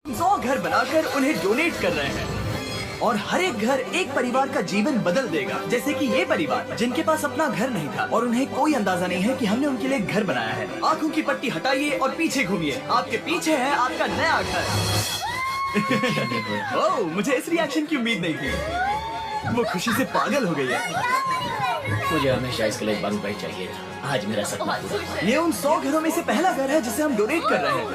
100 घर बनाकर उन्हें डोनेट कर रहे हैं और हर एक घर एक परिवार का जीवन बदल देगा। जैसे कि ये परिवार जिनके पास अपना घर नहीं था और उन्हें कोई अंदाजा नहीं है कि हमने उनके लिए घर बनाया है। आंखों की पट्टी हटाइए और पीछे घूमिए। आपके पीछे है आपका नया घर। ओह, मुझे इस रिएक्शन की उम्मीद नहीं थी। वो खुशी से पागल हो गई है। मुझे हमेशा इसके लिए बंद चाहिए। आज मेरा सपना पूरा। ये उन 100 घरों में से पहला घर है जिसे हम डोनेट कर रहे हैं।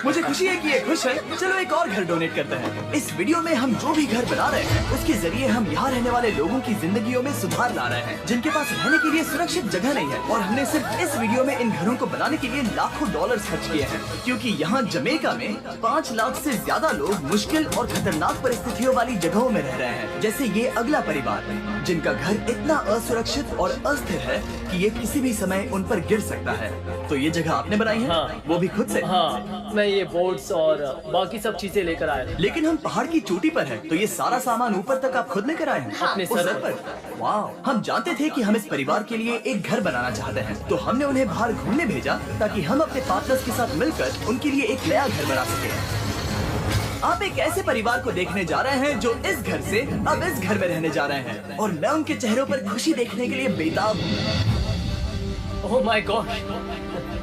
मुझे खुशी है कि ये खुश है। चलो एक और घर डोनेट करते हैं। इस वीडियो में हम जो भी घर बना रहे हैं उसके जरिए हम यहाँ रहने वाले लोगों की जिंदगियों में सुधार ला रहे हैं जिनके पास रहने के लिए सुरक्षित जगह नहीं है। और हमने सिर्फ इस वीडियो में इन घरों को बनाने के लिए लाखों डॉलर्स खर्च किए हैं, क्योंकि यहाँ जमैका में 5 लाख से ज्यादा लोग मुश्किल और खतरनाक परिस्थितियों वाली जगहों में रह रहे हैं। जैसे ये अगला परिवार जिनका घर इतना असुरक्षित और अस्थिर है कि ये किसी भी समय उन पर गिर सकता है। तो ये जगह आपने बनाई है? हाँ। वो भी खुद से? हाँ, मैं ये बोर्ड्स और बाकी सब चीजें लेकर आया था। लेकिन हम पहाड़ की चोटी पर हैं, तो ये सारा सामान ऊपर तक आप खुद लेकर आए हैं? अपने उस सर पर? वाह! हम जानते थे कि हम इस परिवार के लिए एक घर बनाना चाहते हैं, तो हमने उन्हें बाहर घूमने भेजा ताकि हम अपने पार्टनर्स के साथ मिलकर उनके लिए एक नया घर बना सके। आप एक ऐसे परिवार को देखने जा रहे हैं जो इस घर से अब इस घर में रहने जा रहे हैं और मैं उनके चेहरों पर खुशी देखने के लिए बेताब हूँ। Oh my God!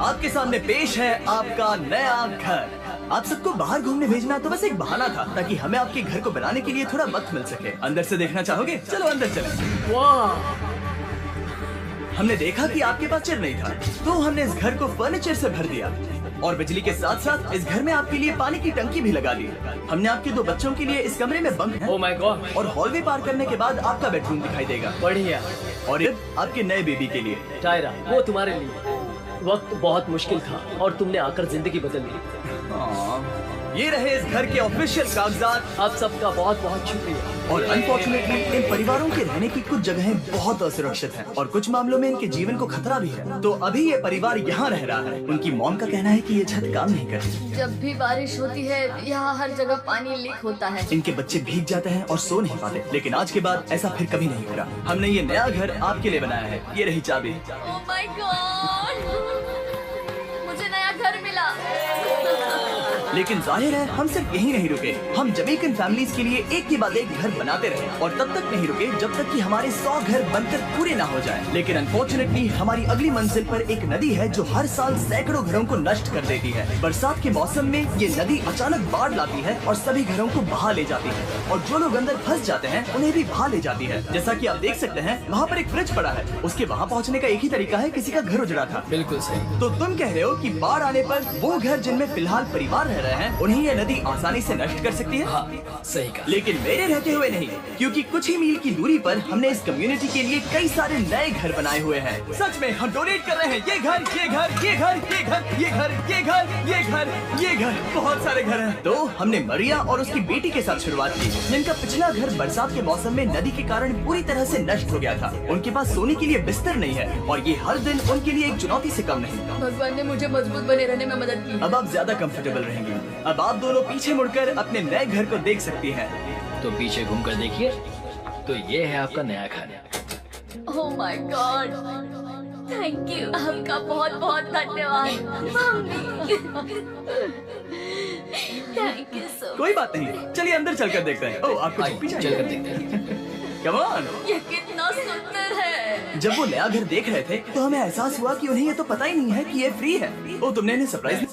आपके सामने पेश है आपका नया घर। आप सबको बाहर घूमने भेजना तो बस एक बहाना था ताकि हमें आपके घर को बनाने के लिए थोड़ा वक्त मिल सके। अंदर से देखना चाहोगे? चलो अंदर चलें। वाह! हमने देखा कि आपके पास चेयर नहीं था, तो हमने इस घर को फर्नीचर से भर दिया और बिजली के साथ साथ इस घर में आपके लिए पानी की टंकी भी लगा दी। हमने आपके 2 बच्चों के लिए इस कमरे में बंक है। Oh my God! और हॉलवे पार करने के बाद आपका बेडरूम दिखाई देगा। बढ़िया। और ये आपके नए बेबी के लिए। टायरा, वो तुम्हारे लिए। वक्त बहुत मुश्किल था और तुमने आकर जिंदगी बदल दी। ये रहे इस घर के ऑफिशियल कागजात। आप सबका बहुत बहुत शुक्रिया। और अनफॉर्चुनेटली इन परिवारों के रहने की कुछ जगहें बहुत असुरक्षित हैं और कुछ मामलों में इनके जीवन को खतरा भी है। तो अभी ये परिवार यहाँ रह रहा है। उनकी मॉम का कहना है कि ये छत काम नहीं करती। जब भी बारिश होती है यहाँ हर जगह पानी लीक होता है। इनके बच्चे भीग जाते हैं और सो नहीं पाते, लेकिन आज के बाद ऐसा फिर कभी नहीं होगा। हमने ये नया घर आपके लिए बनाया है। ये रही चाबी। Oh my God! मुझे नया घर मिला। लेकिन जाहिर है हम सिर्फ यही नहीं रुके। हम जमैकन फैमिलीज के लिए एक के बाद एक घर बनाते रहे और तब तक नहीं रुके जब तक कि हमारे 100 घर बनकर पूरे ना हो जाएं। लेकिन अनफॉर्चुनेटली हमारी अगली मंजिल पर एक नदी है जो हर साल सैकड़ों घरों को नष्ट कर देती है। बरसात के मौसम में ये नदी अचानक बाढ़ लाती है और सभी घरों को बहा ले जाती है और जो लोग अंदर फंस जाते हैं उन्हें भी बहा ले जाती है। जैसा कि आप देख सकते हैं वहाँ पर एक फ्रिज पड़ा है। उसके वहाँ पहुँचने का एक ही तरीका है, किसी का घर उजड़ा था। बिल्कुल सही। तो तुम कह रहे हो कि बाढ़ आने पर वो घर जिनमें फिलहाल परिवार रह रहे हैं उन्हें ये नदी आसानी से नष्ट कर सकती है? हाँ, सही कहा। लेकिन मेरे रहते हुए नहीं, क्योंकि कुछ ही मील की दूरी पर हमने इस कम्युनिटी के लिए कई सारे नए घर बनाए हुए हैं। सच में हम डोनेट कर रहे हैं। ये घर, ये घर, ये घर, ये घर, ये घर, ये घर, ये घर, ये घर, बहुत सारे घर हैं। तो हमने मरिया और उसकी बेटी के साथ शुरुआत की, जिनका पिछला घर बरसात के मौसम में नदी के कारण पूरी तरह से नष्ट हो गया था। उनके पास सोने के लिए बिस्तर नहीं है और ये हर दिन उनके लिए एक चुनौती से कम नहीं। भगवान ने मुझे मजबूत बने रहने में मदद की। अब आप ज्यादा कंफर्टेबल रहेंगी। अब आप दोनों पीछे मुड़कर अपने नए घर को देख सकती हैं। तो पीछे घूमकर देखिए, तो ये है आपका नया घर। Oh my God! Thank you. आपका बहुत बहुत धन्यवाद मम्मी। Thank you so. कोई बात नहीं, चलिए अंदर चलकर देखते हैं। ओह, आपको चुप्पी चाहिए? चलकर देखते हैं। Come on. ये कितना सुंदर है। जब वो नया घर देख रहे थे तो हमें एहसास हुआ कि उन्हें ये तो पता ही नहीं है कि ये फ्री है। ओ, तुमने इन्हें सरप्राइज